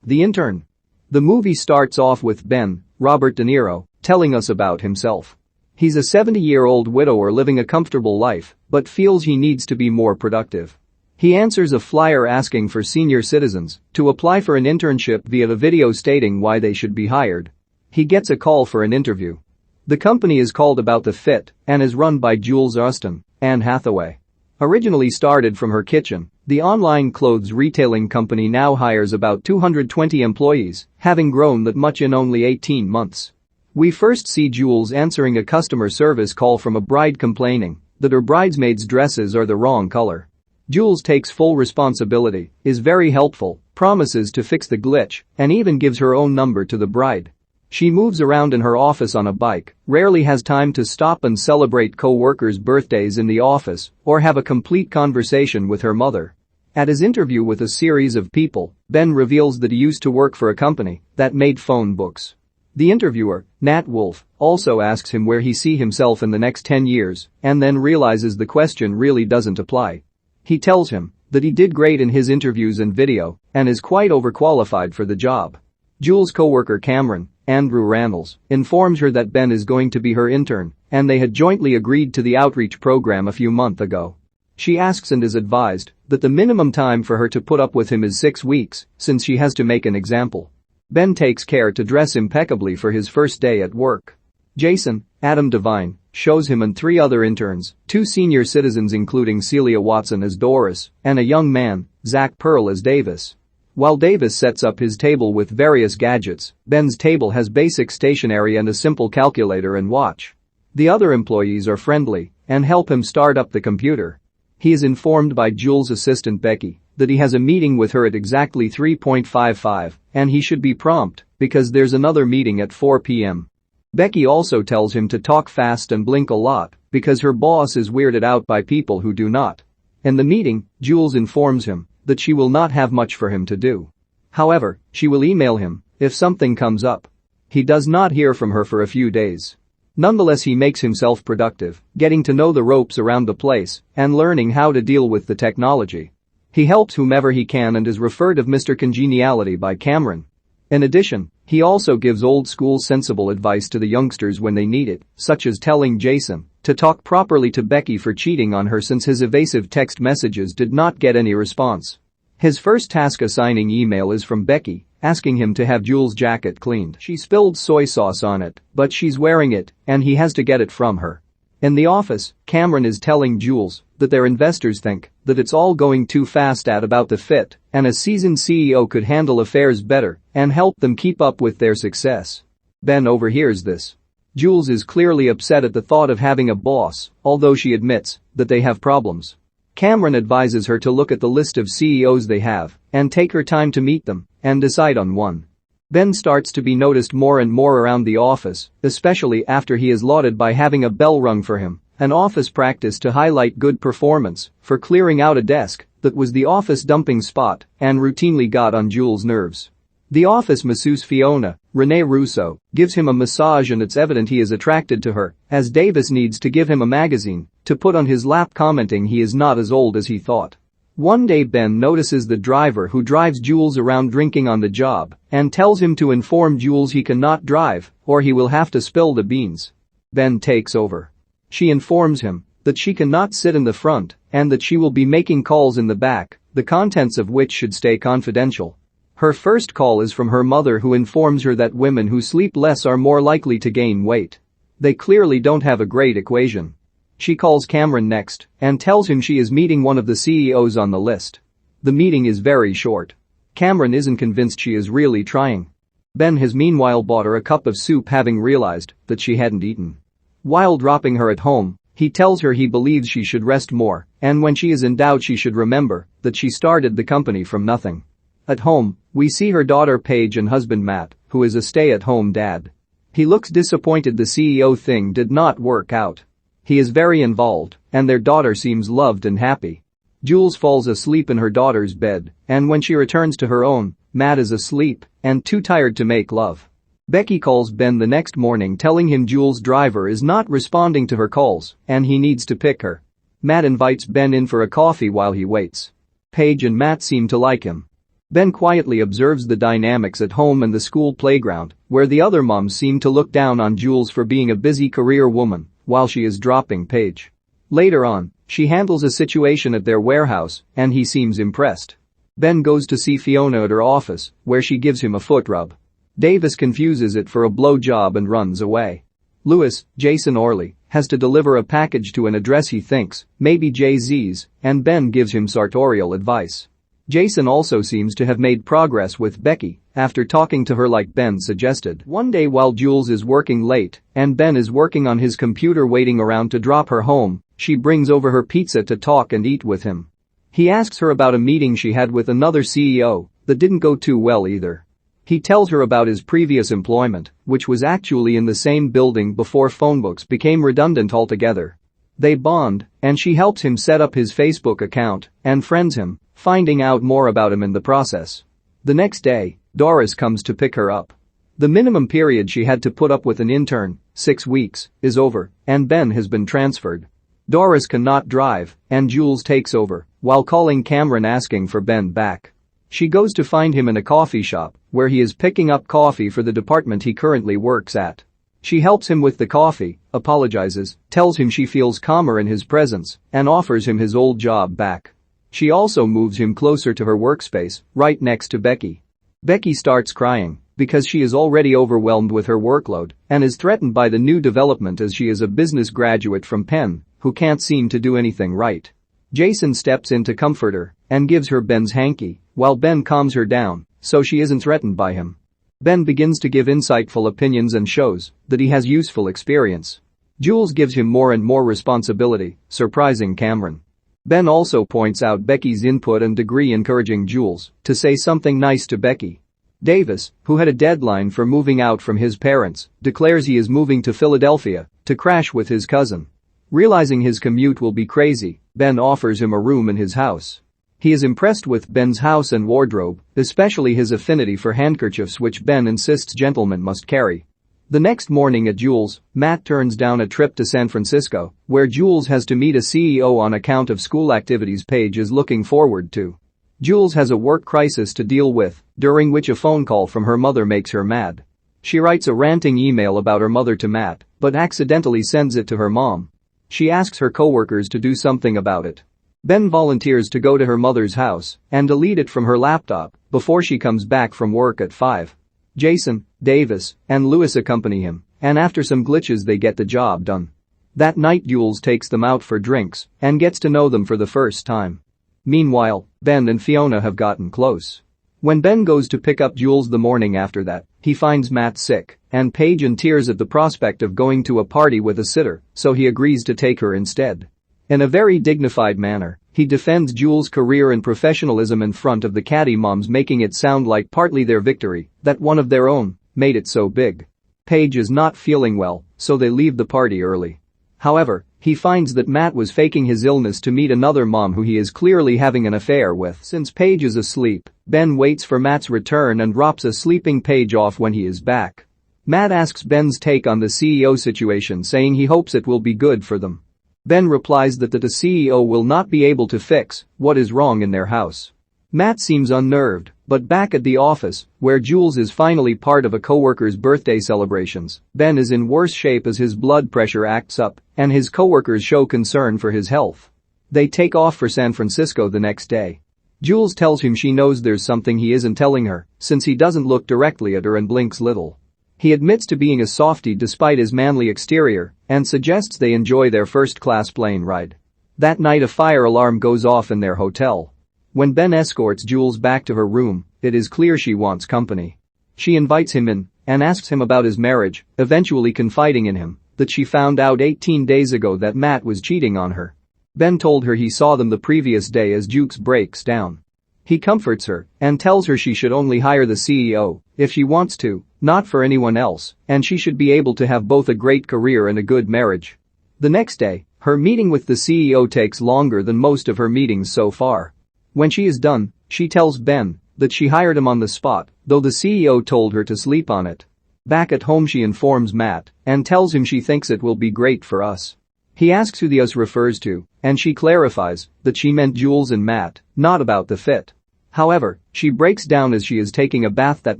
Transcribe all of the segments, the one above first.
The Intern. The movie starts off with Ben, Robert De Niro, telling us about himself. He's a 70-year-old widower living a comfortable life, but feels he needs to be more productive. He answers a flyer asking for senior citizens to apply for an internship via a video stating why they should be hired. He gets a call for an interview. The company is called About the Fit and is run by Jules Austin and Hathaway. Originally started from her kitchen, the online clothes retailing company now hires about 220 employees, having grown that much in only 18 months. We first see Jules answering a customer service call from a bride complaining that her bridesmaids' dresses are the wrong color. Jules takes full responsibility, is very helpful, promises to fix the glitch, and even gives her own number to the bride. She moves around in her office on a bike, rarely has time to stop and celebrate co-workers' birthdays in the office or have a complete conversation with her mother. At his interview with a series of people, Ben reveals that he used to work for a company that made phone books. The interviewer, Nat Wolf, also asks him where he sees himself in the next 10 years and then realizes the question really doesn't apply. He tells him that he did great in his interviews and video and is quite overqualified for the job. Jules' co-worker Cameron, Andrew Rannells, informs her that Ben is going to be her intern and they had jointly agreed to the outreach program a few months ago. She asks and is advised that the minimum time for her to put up with him is 6 weeks since she has to make an example. Ben takes care to dress impeccably for his first day at work. Jason, Adam DeVine, shows him and 3 other interns, 2 senior citizens including Celia Watson as Doris and a young man, Zack Pearl as Davis. While Davis sets up his table with various gadgets, Ben's table has basic stationery and a simple calculator and watch. The other employees are friendly and help him start up the computer. He is informed by Jules' assistant Becky that he has a meeting with her at exactly 3:55 and he should be prompt because there's another meeting at 4 p.m. Becky also tells him to talk fast and blink a lot because her boss is weirded out by people who do not. In the meeting, Jules informs him that she will not have much for him to do. However, she will email him if something comes up. He does not hear from her for a few days. Nonetheless, he makes himself productive, getting to know the ropes around the place and learning how to deal with the technology. He helps whomever he can and is referred of Mr. Congeniality by Cameron. In addition, he also gives old-school sensible advice to the youngsters when they need it, such as telling Jason to talk properly to Becky for cheating on her since his evasive text messages did not get any response. His first task assigning email is from Becky, asking him to have Jules' jacket cleaned. She spilled soy sauce on it, but she's wearing it, and he has to get it from her. In the office, Cameron is telling Jules that their investors think that it's all going too fast at About the Fit, and a seasoned CEO could handle affairs better and help them keep up with their success. Ben overhears this. Jules is clearly upset at the thought of having a boss, although she admits that they have problems. Cameron advises her to look at the list of CEOs they have and take her time to meet them and decide on one. Ben starts to be noticed more and more around the office, especially after he is lauded by having a bell rung for him, an office practice to highlight good performance for clearing out a desk that was the office dumping spot and routinely got on Jules' nerves. The office masseuse Fiona, Rene Russo, gives him a massage and it's evident he is attracted to her, as Davis needs to give him a magazine to put on his lap commenting he is not as old as he thought. One day Ben notices the driver who drives Jules around drinking on the job and tells him to inform Jules he cannot drive or he will have to spill the beans. Ben takes over. She informs him that she cannot sit in the front and that she will be making calls in the back, the contents of which should stay confidential. Her first call is from her mother who informs her that women who sleep less are more likely to gain weight. They clearly don't have a great equation. She calls Cameron next and tells him she is meeting one of the CEOs on the list. The meeting is very short. Cameron isn't convinced she is really trying. Ben has meanwhile bought her a cup of soup having realized that she hadn't eaten. While dropping her at home, he tells her he believes she should rest more and when she is in doubt she should remember that she started the company from nothing. At home, we see her daughter Paige and husband Matt, who is a stay-at-home dad. He looks disappointed the CEO thing did not work out. He is very involved, and their daughter seems loved and happy. Jules falls asleep in her daughter's bed, and when she returns to her own, Matt is asleep and too tired to make love. Becky calls Ben the next morning telling him Jules' driver is not responding to her calls and he needs to pick her. Matt invites Ben in for a coffee while he waits. Paige and Matt seem to like him. Ben quietly observes the dynamics at home and the school playground, where the other moms seem to look down on Jules for being a busy career woman while she is dropping Paige. Later on, she handles a situation at their warehouse and he seems impressed. Ben goes to see Fiona at her office, where she gives him a foot rub. Davis confuses it for a blowjob and runs away. Lewis, Jason Orley, has to deliver a package to an address he thinks may be Jay-Z's, and Ben gives him sartorial advice. Jason also seems to have made progress with Becky after talking to her like Ben suggested. One day while Jules is working late and Ben is working on his computer waiting around to drop her home, she brings over her pizza to talk and eat with him. He asks her about a meeting she had with another CEO that didn't go too well either. He tells her about his previous employment, which was actually in the same building before phone books became redundant altogether. They bond, and she helps him set up his Facebook account and friends him, finding out more about him in the process. The next day, Doris comes to pick her up. The minimum period she had to put up with an intern, 6 weeks, is over, and Ben has been transferred. Doris cannot drive, and Jules takes over, while calling Cameron asking for Ben back. She goes to find him in a coffee shop, where he is picking up coffee for the department he currently works at. She helps him with the coffee, apologizes, tells him she feels calmer in his presence, and offers him his old job back. She also moves him closer to her workspace, right next to Becky. Becky starts crying because she is already overwhelmed with her workload and is threatened by the new development as she is a business graduate from Penn who can't seem to do anything right. Jason steps in to comfort her and gives her Ben's hanky, while Ben calms her down so she isn't threatened by him. Ben begins to give insightful opinions and shows that he has useful experience. Jules gives him more and more responsibility, surprising Cameron. Ben also points out Becky's input and degree, encouraging Jules to say something nice to Becky. Davis, who had a deadline for moving out from his parents, declares he is moving to Philadelphia to crash with his cousin. Realizing his commute will be crazy, Ben offers him a room in his house. He is impressed with Ben's house and wardrobe, especially his affinity for handkerchiefs which Ben insists gentlemen must carry. The next morning at Jules, Matt turns down a trip to San Francisco, where Jules has to meet a CEO on account of school activities Paige is looking forward to. Jules has a work crisis to deal with, during which a phone call from her mother makes her mad. She writes a ranting email about her mother to Matt, but accidentally sends it to her mom. She asks her coworkers to do something about it. Ben volunteers to go to her mother's house and delete it from her laptop before she comes back from work at 5. Jason, Davis, and Lewis accompany him, and after some glitches they get the job done. That night Jules takes them out for drinks and gets to know them for the first time. Meanwhile, Ben and Fiona have gotten close. When Ben goes to pick up Jules the morning after that, he finds Matt sick and Paige in tears at the prospect of going to a party with a sitter, so he agrees to take her instead. In a very dignified manner, he defends Jules' career and professionalism in front of the catty moms, making it sound like partly their victory that one of their own made it so big. Paige is not feeling well, so they leave the party early. However, he finds that Matt was faking his illness to meet another mom who he is clearly having an affair with. Since Paige is asleep, Ben waits for Matt's return and drops a sleeping Paige off when he is back. Matt asks Ben's take on the CEO situation, saying he hopes it will be good for them. Ben replies that the CEO will not be able to fix what is wrong in their house. Matt seems unnerved, but back at the office, where Jules is finally part of a coworker's birthday celebrations, Ben is in worse shape as his blood pressure acts up and his coworkers show concern for his health. They take off for San Francisco the next day. Jules tells him she knows there's something he isn't telling her, since he doesn't look directly at her and blinks little. He admits to being a softie despite his manly exterior and suggests they enjoy their first-class plane ride. That night a fire alarm goes off in their hotel. When Ben escorts Jules back to her room, it is clear she wants company. She invites him in and asks him about his marriage, eventually confiding in him that she found out 18 days ago that Matt was cheating on her. Ben told her he saw them the previous day as Jukes breaks down. He comforts her and tells her she should only hire the CEO if she wants to, not for anyone else, and she should be able to have both a great career and a good marriage. The next day, her meeting with the CEO takes longer than most of her meetings so far. When she is done, she tells Ben that she hired him on the spot, though the CEO told her to sleep on it. Back at home she informs Matt and tells him she thinks it will be great for us. He asks who the us refers to, and she clarifies that she meant Jules and Matt, not about the fit. However, she breaks down as she is taking a bath that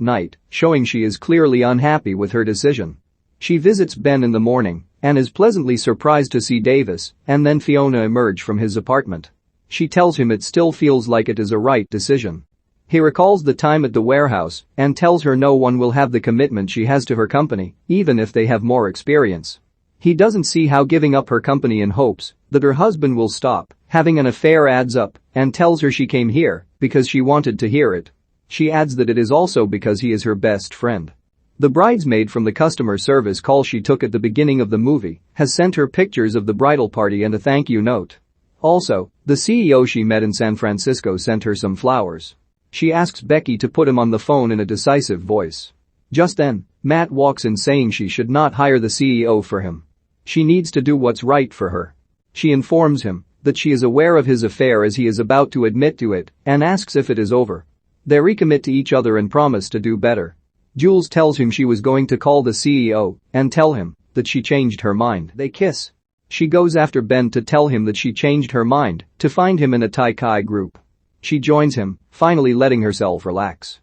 night, showing she is clearly unhappy with her decision. She visits Ben in the morning and is pleasantly surprised to see Davis and then Fiona emerge from his apartment. She tells him it still feels like it is a right decision. He recalls the time at the warehouse and tells her no one will have the commitment she has to her company, even if they have more experience. He doesn't see how giving up her company in hopes that her husband will stop having an affair adds up and tells her she came here because she wanted to hear it. She adds that it is also because he is her best friend. The bridesmaid from the customer service call she took at the beginning of the movie has sent her pictures of the bridal party and a thank you note. Also, the CEO she met in San Francisco sent her some flowers. She asks Becky to put him on the phone in a decisive voice. Just then, Matt walks in saying she should not hire the CEO for him. She needs to do what's right for her. She informs him that she is aware of his affair as he is about to admit to it and asks if it is over. They recommit to each other and promise to do better. Jules tells him she was going to call the CEO and tell him that she changed her mind. They kiss. She goes after Ben to tell him that she changed her mind to find him in a Tai Chi group. She joins him, finally letting herself relax.